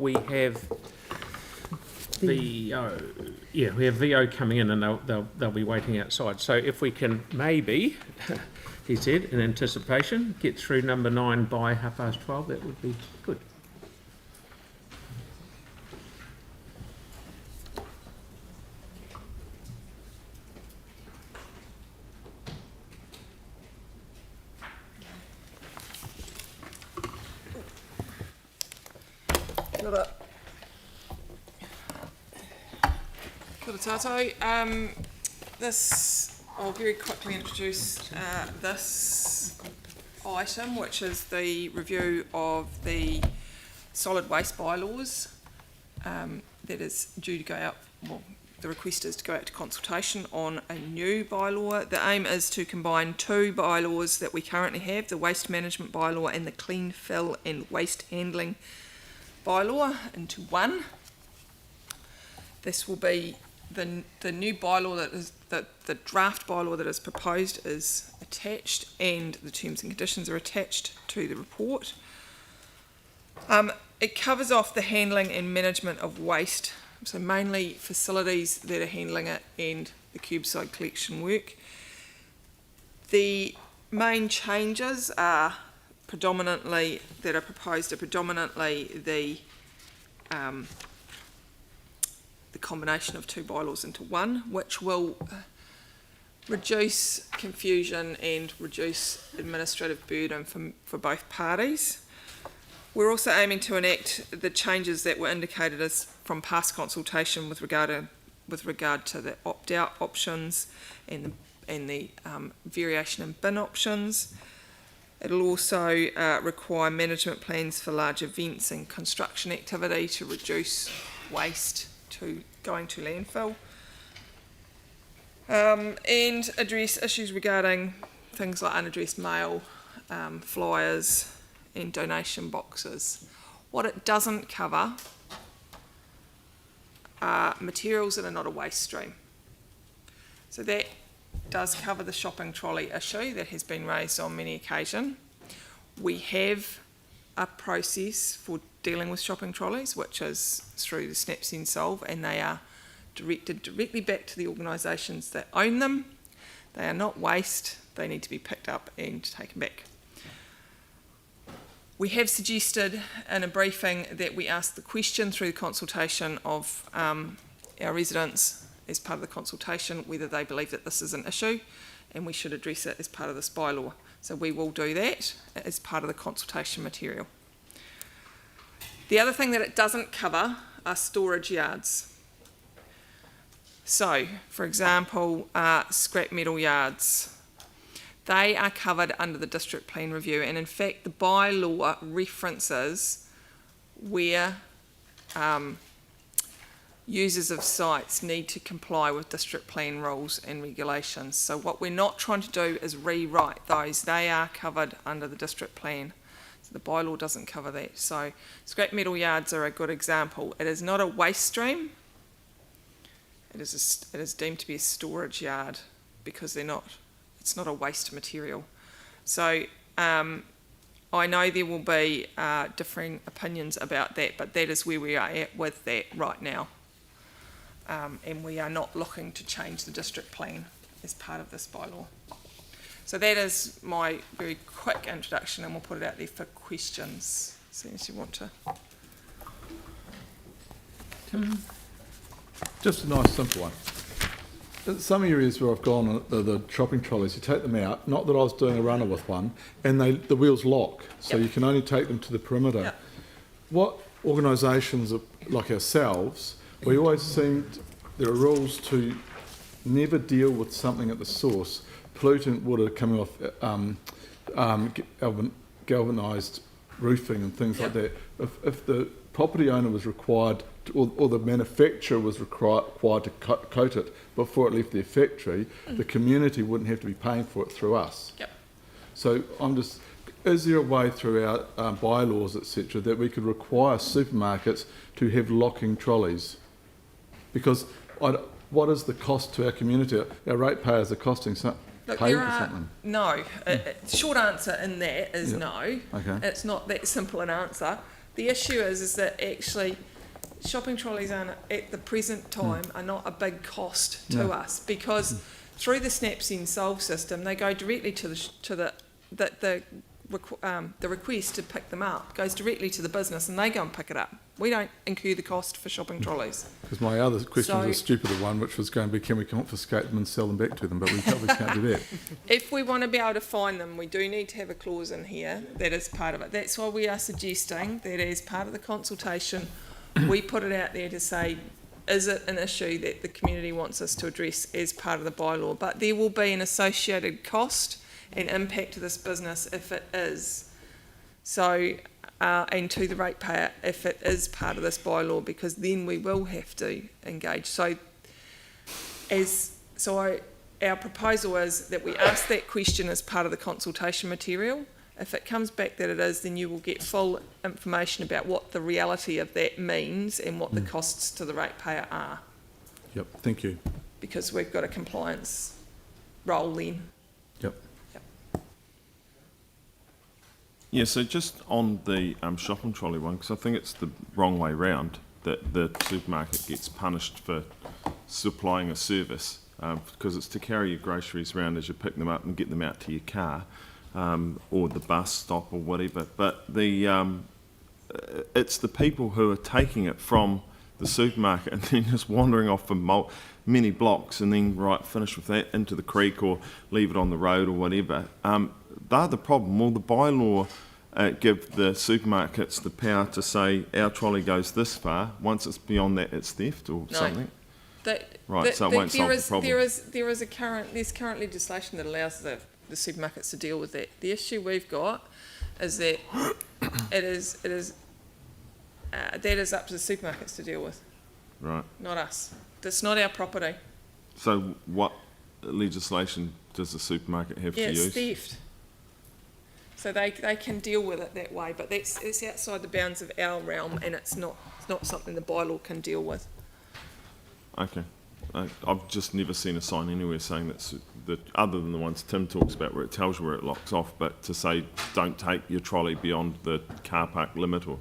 We have VO, we have VO coming in, and they'll be waiting outside. So if we can maybe, he said, in anticipation, get through number 9 by 12:30, that would be good. Kia ora tātou. I'll very quickly introduce this item, which is the review of the solid waste bylaws that is due to go out, well, the request is to go out to consultation on a new bylaw. The aim is to combine 2 bylaws that we currently have, the Waste Management bylaw and the Clean Fill and Waste Handling bylaw, into one. This will be the new bylaw the draft bylaw that is proposed is attached, and the terms and conditions are attached to the report. It covers off the handling and management of waste, so mainly facilities that are handling it and the curbside collection work. The main changes are predominantly the combination of 2 bylaws into one, which will reduce confusion and reduce administrative burden for both parties. We're also aiming to enact the changes that were indicated as from past consultation with regard to the opt-out options and the variation in bin options. It'll also require management plans for large events and construction activity to reduce waste going to landfill, and address issues regarding things like unaddressed mail, flyers and donation boxes. What it doesn't cover are materials that are not a waste stream. So that does cover the shopping trolley issue that has been raised on many occasions. We have a process for dealing with shopping trolleys, which is through the Snaps and Solve, and they are directed directly back to the organisations that own them. They are not waste, they need to be picked up and taken back. We have suggested in a briefing that we ask the question through the consultation of our residents as part of the consultation whether they believe that this is an issue and we should address it as part of this bylaw. So we will do that as part of the consultation material. The other thing that it doesn't cover are storage yards. So, for example, scrap metal yards. They are covered under the district plan review, and in fact the bylaw references where users of sites need to comply with district plan rules and regulations. So what we're not trying to do is rewrite those. They are covered under the district plan. So the bylaw doesn't cover that. So scrap metal yards are a good example. It is not a waste stream. It is deemed to be a storage yard because it's not a waste material. So I know there will be differing opinions about that, but that is where we are at with that right now. And we are not looking to change the district plan as part of this bylaw. So that is my very quick introduction, and we'll put it out there for questions, as soon as you want to. Just a nice simple one. In some areas where I've gone, the shopping trolleys, you take them out, not that I was doing a runner with one, and the wheels lock, so you can only take them to the perimeter. Yep. What organisations like ourselves, we always there are rules to never deal with something at the source. Pollutant water coming off galvanised roofing and things like that. If the property owner was required or the manufacturer was required to coat it before it left their factory, the community wouldn't have to be paying for it through us. Yep. So is there a way through our bylaws, etc., that we could require supermarkets to have locking trolleys? Because what is the cost to our community? Our ratepayers are costing paying for something. No. Short answer in that is no. Okay. It's not that simple an answer. The issue is that actually shopping trolleys are at the present time are not a big cost to us, because through the SnapSend Solve system they go directly to the request to pick them up goes directly to the business and they go and pick it up. We don't incur the cost for shopping trolleys. Because my other question was a stupider one, which was going to be, can we confiscate them and sell them back to them? But we probably can't do that. If we want to be able to find them, we do need to have a clause in here that is part of it. That's why we are suggesting that as part of the consultation, we put it out there to say, is it an issue that the community wants us to address as part of the bylaw? But there will be an associated cost and impact to this business if it is. So, and to the ratepayer if it is part of this bylaw, because then we will have to engage. Our proposal is that we ask that question as part of the consultation material. If it comes back that it is, then you will get full information about what the reality of that means and what the costs to the ratepayer are. Yep, thank you. Because we've got a compliance role then. Yep. Yeah, so just on the shopping trolley one, because I think it's the wrong way round, that the supermarket gets punished for supplying a service, because it's to carry your groceries around as you pick them up and get them out to your car, or the bus stop or whatever. But it's the people who are taking it from the supermarket and then just wandering off for many blocks and then finish with that into the creek or leave it on the road or whatever. They're the problem. Well, the bylaw give the supermarkets the power to say our trolley goes this far. Once it's beyond that, it's theft or something. So it won't solve the problem. There's current legislation that allows the supermarkets to deal with that. The issue we've got is that that is up to the supermarkets to deal with. Right. Not us. That's not our property. So what legislation does the supermarket have to use? It's theft. So they can deal with it that way, but it's outside the bounds of our realm, and it's not something the bylaw can deal with. Okay. I've just never seen a sign anywhere saying that other than the ones Tim talks about where it tells you where it locks off, but to say don't take your trolley beyond the car park limit, or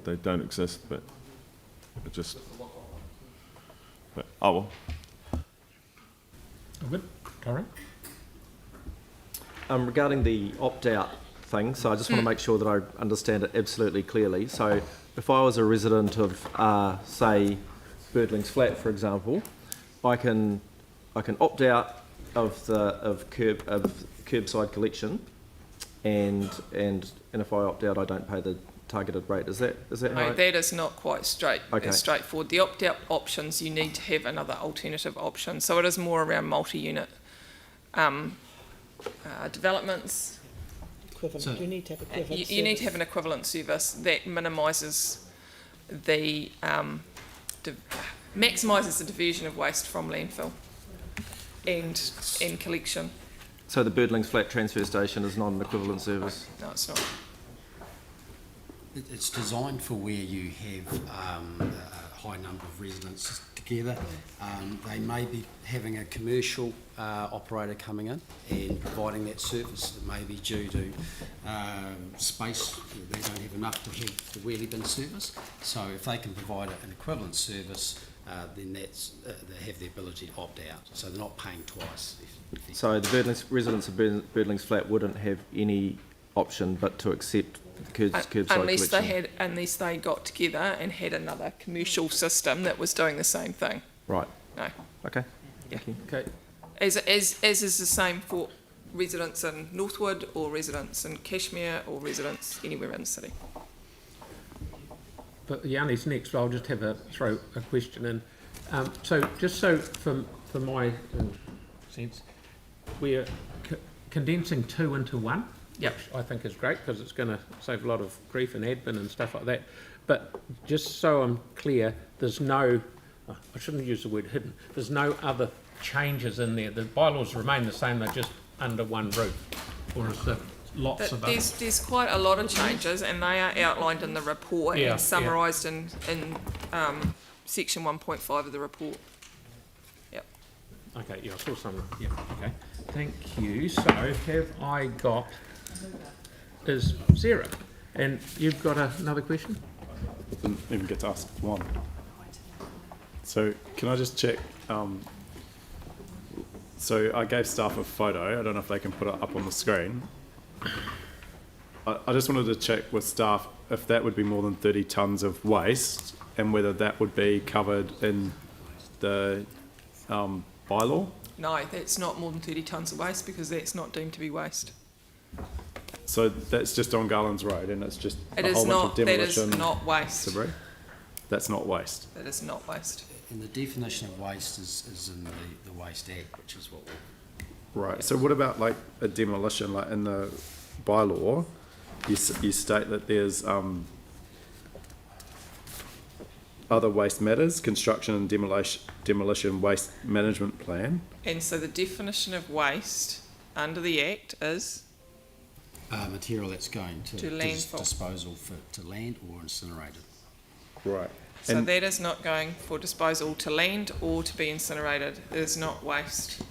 they don't exist, but it just... But, oh well. Good. Karen? Regarding the opt-out thing, so I just want to make sure that I understand it absolutely clearly. So if I was a resident of, say, Birdlings Flat, for example, I can opt out of curbside collection, and if I opt out, I don't pay the targeted rate. Is that how? No, that is not quite as straightforward. The opt-out options, you need to have another alternative option. So it is more around multi-unit developments. Equivalent. You need to have equivalent. You need to have an equivalent service that minimises the maximises the diversion of waste from landfill and collection. So the Birdlings Flat transfer station is not an equivalent service? No, it's not. It's designed for where you have a high number of residents together. They may be having a commercial operator coming in and providing that service. It may be due to space. They don't have enough to have the wheelie bin service. So if they can provide an equivalent service, then they have the ability to opt out. So they're not paying twice. So the residents of Birdlings Flat wouldn't have any option but to accept curbside collection? Unless they got together and had another commercial system that was doing the same thing. Right. No. Okay. Yeah. Thank you. Okay. As is the same for residents in Northwood or residents in Cashmere or residents anywhere in the city. But Yanni's next, I'll just throw a question in. So for my sense, we're condensing two into one. Yep. Which I think is great because it's going to save a lot of grief and admin and stuff like that. But just so I'm clear, there's no, I shouldn't use the word hidden, there's no other changes in there. The bylaws remain the same, they're just under one roof. Or is there lots of others? There's quite a lot of changes and they are outlined in the report and summarised in section 1.5 of the report. Yep. Okay, yeah, I saw some. Yeah, okay. Thank you. So have I got is 0. And you've got another question? Didn't even get to ask one. So can I just check? So I gave staff a photo. I don't know if they can put it up on the screen. I just wanted to check with staff if that would be more than 30 tonnes of waste and whether that would be covered in the bylaw. No, that's not more than 30 tonnes of waste because that's not deemed to be waste. So that's just on Garland's Road and it's just It a is whole bunch of not, that demolition. is not waste. debris? That's not waste. That is not waste. And the definition of waste is in the Waste Act, which is what we're Right. So what about like a demolition, like in the bylaw, you state that there's other waste matters, construction and demolition waste management plan. And so the definition of waste under the Act is material that's going to landfill. disposal to land or incinerated. Right. so And that is not going for disposal to land or to be incinerated. It is not waste.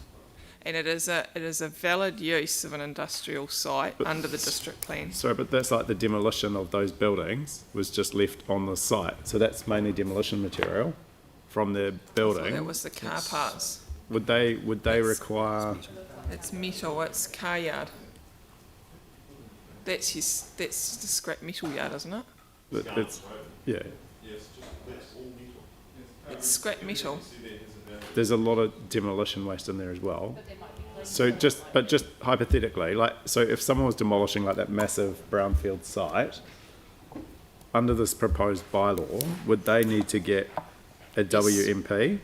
And it is a valid use of an industrial site under the district plan. sorry, but that's like the demolition of those buildings was just left on the site. So that's mainly demolition material from the So that building. was the car parts. Would they require? It's metal, it's car yard. That's the scrap metal yard, isn't it? It's yeah. It's scrap metal. There's a lot of demolition waste in there as well. So just hypothetically, like, so if someone was demolishing like that massive brownfield site, under this proposed bylaw, would they need to get a WMP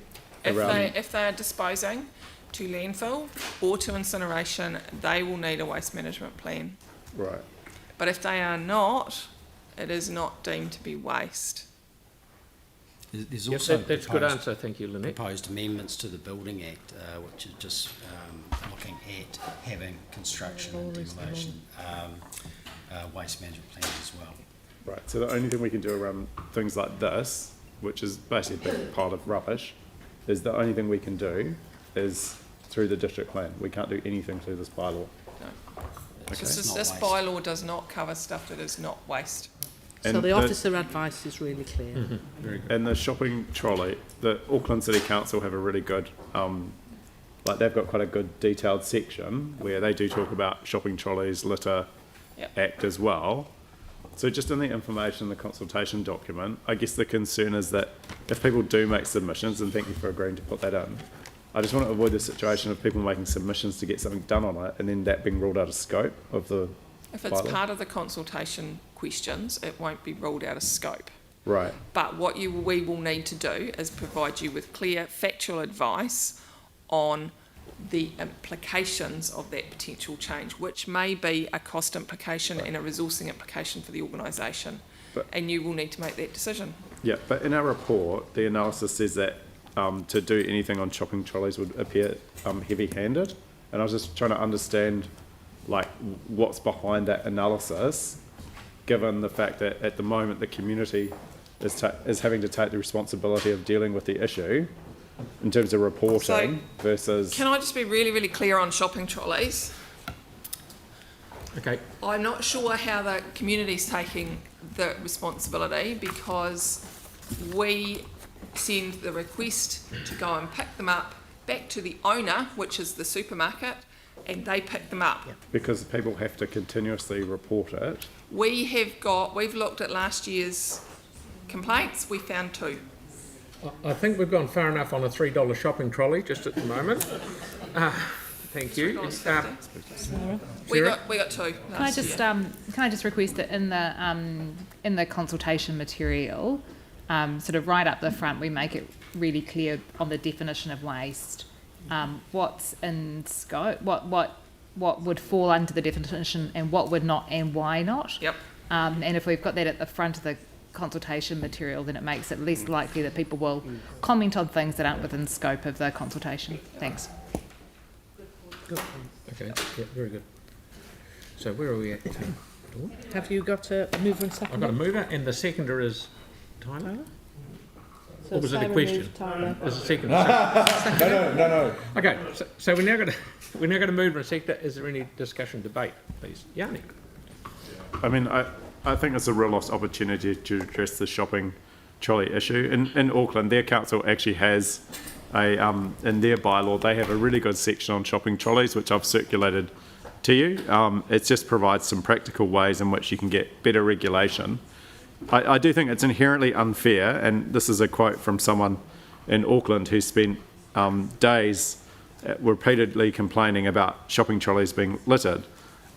around? If they are disposing to landfill or to incineration, they will need a waste management plan. Right. But if they are not, it is not deemed to be waste. There's Yep, also that's a good answer, thank you, Lynette. proposed amendments to the Building Act, which is just looking at having construction and demolition waste management plans as well. Right. So the only thing we can do around things like this, which is basically a big pile of rubbish, is the only thing we can do is through the district plan. We can't do anything through this bylaw. This bylaw does not cover stuff that is not waste. So And the officer advice is really clear. And the shopping trolley, the Auckland City Council have a really good, like they've got quite a good detailed section where they do talk about shopping trolleys, litter Yep. act as well. So just in the information, the consultation document, I guess the concern is that if people do make submissions, and thank you for agreeing to put that in, I just want to avoid the situation of people making submissions to get something done on it and then that being ruled out of scope of the If it's bylaw. part of the consultation questions, it won't be ruled out of scope. Right. But what we will need to do is provide you with clear factual advice on the implications of that potential change, which may be a cost implication and a resourcing implication for the organisation. But- And you will need to make that decision. Yeah, but in our report, the analysis says that to do anything on shopping trolleys would appear heavy-handed. And I was just trying to understand, like, what's behind that analysis, given the fact that at the moment the community is having to take the responsibility of dealing with the issue in terms of reporting versus. Can I just be really, really clear on shopping trolleys? Okay, I'm not sure how the community's taking the responsibility because we send the request to go and pick them up back to the owner, which is the supermarket, and they pick them up. Because people have to continuously report it. We've looked at last year's complaints, we found 2. I think we've gone far enough on a $3 shopping trolley just at the moment. Thank you. We got 2 Can I last just year. can I just request that in the consultation material, sort of right up the front, we make it really clear on the definition of waste, what's in scope, what would fall under the definition and what would not, and why not. Yep. And if we've got that at the front of the consultation material, then it makes it less likely that people will comment on things that aren't within scope of the consultation. Thanks. Okay, yeah, very good. So where are we at? Have you got a mover and seconder? I've got a mover and the seconder is Tyler? So Or was it a Simon question? moved, Tyler. There's a second. No. Okay, so we're now going to move and sector. Is there any discussion, debate, please? Yannick? I mean, I think it's a real lost opportunity to address the shopping trolley issue. In Auckland, their council actually has in their bylaw, they have a really good section on shopping trolleys, which I've circulated to you. It just provides some practical ways in which you can get better regulation. I do think it's inherently unfair, and this is a quote from someone in Auckland who spent days repeatedly complaining about shopping trolleys being littered.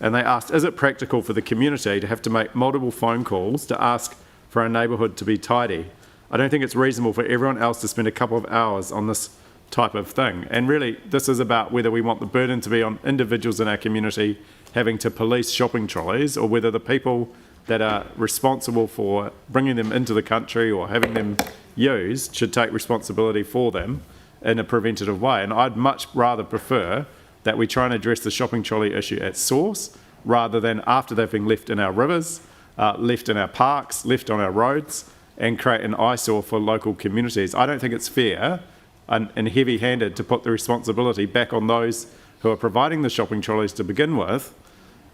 And they asked, is it practical for the community to have to make multiple phone calls to ask for our neighbourhood to be tidy? I don't think it's reasonable for everyone else to spend a couple of hours on this type of thing. And really, this is about whether we want the burden to be on individuals in our community having to police shopping trolleys, or whether the people that are responsible for bringing them into the country or having them used should take responsibility for them in a preventative way. And I'd much rather prefer that we try and address the shopping trolley issue at source, rather than after they've been left in our rivers, left in our parks, left on our roads, and create an eyesore for local communities. I don't think it's fair and heavy-handed to put the responsibility back on those who are providing the shopping trolleys to begin with,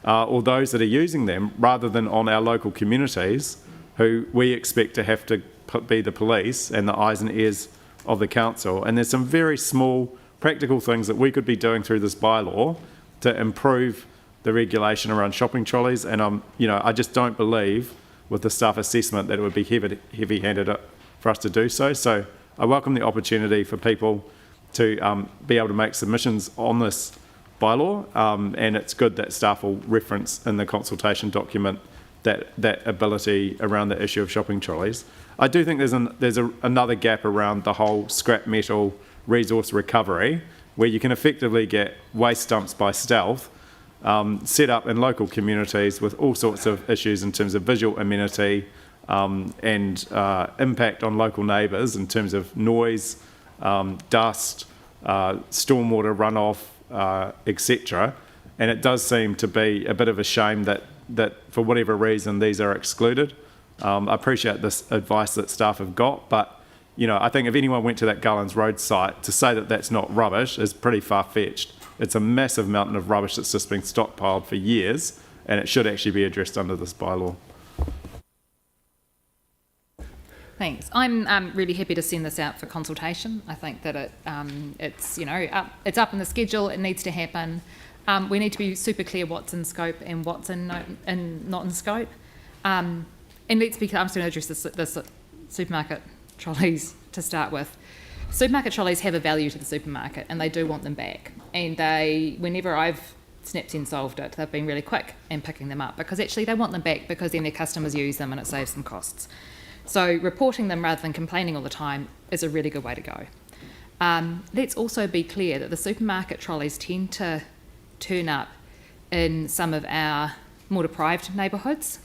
or those that are using them, rather than on our local communities, who we expect to have to be the police and the eyes and ears of the council. And there's some very small practical things that we could be doing through this bylaw to improve the regulation around shopping trolleys. And I just don't believe with the staff assessment that it would be heavy-handed for us to do so. So I welcome the opportunity for people to be able to make submissions on this bylaw, and it's good that staff will reference in the consultation document that ability around the issue of shopping trolleys. I do think there's another gap around the whole scrap metal resource recovery, where you can effectively get waste dumps by stealth set up in local communities with all sorts of issues in terms of visual amenity and impact on local neighbours in terms of noise, dust, stormwater runoff, etc. And it does seem to be a bit of a shame that for whatever reason these are excluded. I appreciate this advice that staff have got, but I think if anyone went to that Gullens Road site, to say that that's not rubbish is pretty far-fetched. It's a massive mountain of rubbish that's just been stockpiled for years, and it should actually be addressed under this bylaw. Thanks. I'm really happy to send this out for consultation. I think that it's up in the schedule. It needs to happen. We need to be super clear what's in scope and what's not in scope. And let's be clear. I'm just going to address this supermarket trolleys to start with. Supermarket trolleys have a value to the supermarket, and they do want them back. And whenever I've snapped and solved it, they've been really quick in picking them up, because actually they want them back because then their customers use them and it saves them costs. So reporting them rather than complaining all the time is a really good way to go. Let's also be clear that the supermarket trolleys tend to turn up in some of our more deprived neighbourhoods.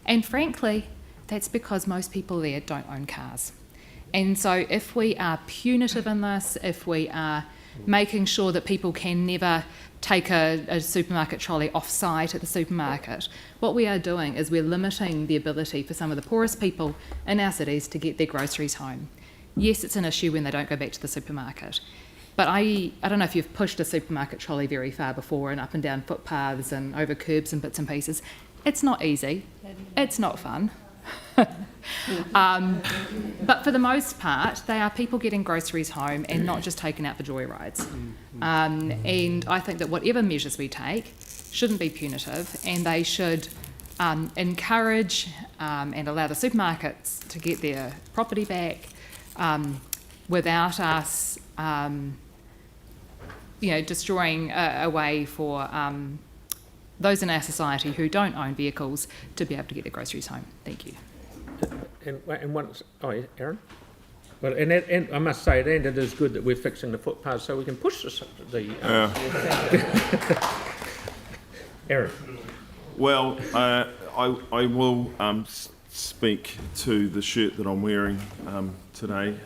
And frankly, that's because most people there don't own cars. And so if we are punitive in this, if we are making sure that people can never take a supermarket trolley off-site at the supermarket, what we are doing is we're limiting the ability for some of the poorest people in our cities to get their groceries home. Yes, it's an issue when they don't go back to the supermarket, but I don't know if you've pushed a supermarket trolley very far before and up and down footpaths and over curbs and bits and pieces. It's not easy. It's not fun. But for the most part, they are people getting groceries home and not just taken out for joyrides. And I think that whatever measures we take shouldn't be punitive, and they should encourage and allow the supermarkets to get their property back without us destroying a way for those in our society who don't own vehicles to be able to get their groceries home. Thank you. And once, Aaron? Well, and I must say, and it is good that we're fixing the footpaths so we can push Aaron. Well, I will speak to the shirt that I'm wearing today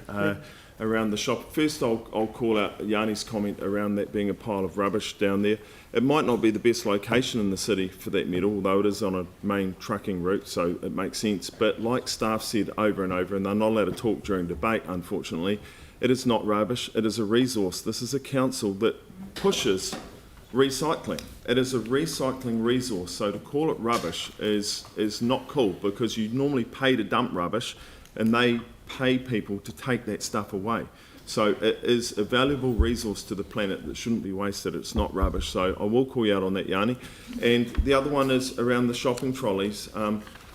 around the shop. First, I'll call out Yanni's comment around that being a pile of rubbish down there. It might not be the best location in the city for that metal, although it is on a main trucking route, so it makes sense. But like staff said over and over, and they're not allowed to talk during debate, unfortunately, it is not rubbish, it is a resource. This is a council that pushes recycling. It is a recycling resource, so to call it rubbish is not cool, because you normally pay to dump rubbish and they pay people to take that stuff away. So it is a valuable resource to the planet that shouldn't be wasted. It's not rubbish. So I will call you out on that, Yanni. And the other one is around the shopping trolleys.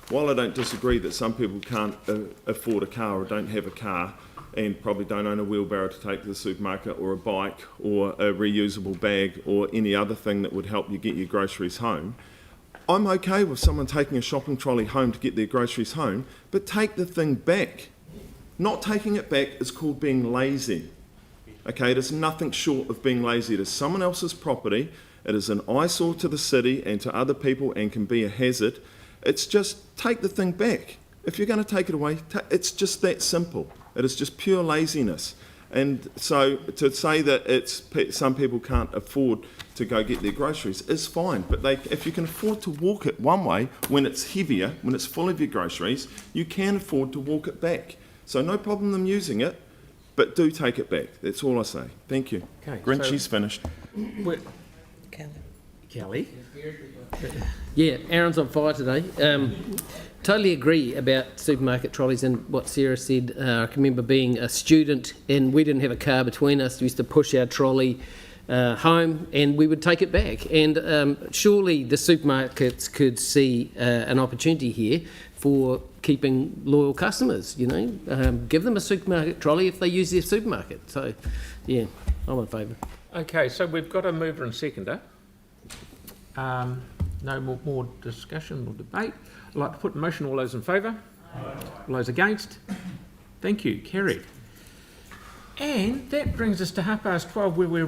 While I don't disagree that some people can't afford a car or don't have a car and probably don't own a wheelbarrow to take to the supermarket, or a bike, or a reusable bag, or any other thing that would help you get your groceries home, I'm okay with someone taking a shopping trolley home to get their groceries home, but take the thing back. Not taking it back is called being lazy. Okay, it is nothing short of being lazy. It is someone else's property. It is an eyesore to the city and to other people and can be a hazard. It's just take the thing back. If you're going to take it away, it's just that simple. It is just pure laziness. And so to say that some people can't afford to go get their groceries is fine, but if you can afford to walk it one way when it's heavier, when it's full of your groceries, you can afford to walk it back. So no problem them using it, but do take it back. That's all I say. Thank you. Okay, Grinchy's finished. Kelly? Yeah, Aaron's on fire today. Totally agree about supermarket trolleys and what Sarah said. I can remember being a student and we didn't have a car between us. We used to push our trolley home and we would take it back. And surely the supermarkets could see an opportunity here for keeping loyal customers, you know. Give them a supermarket trolley if they use their supermarket. So, yeah, I'm in favour. Okay, so we've got a mover and seconder. No more discussion or debate. I'd like to put in motion. All those in favour? All those against? Thank you. Carried. And that brings us to 12:30, where we're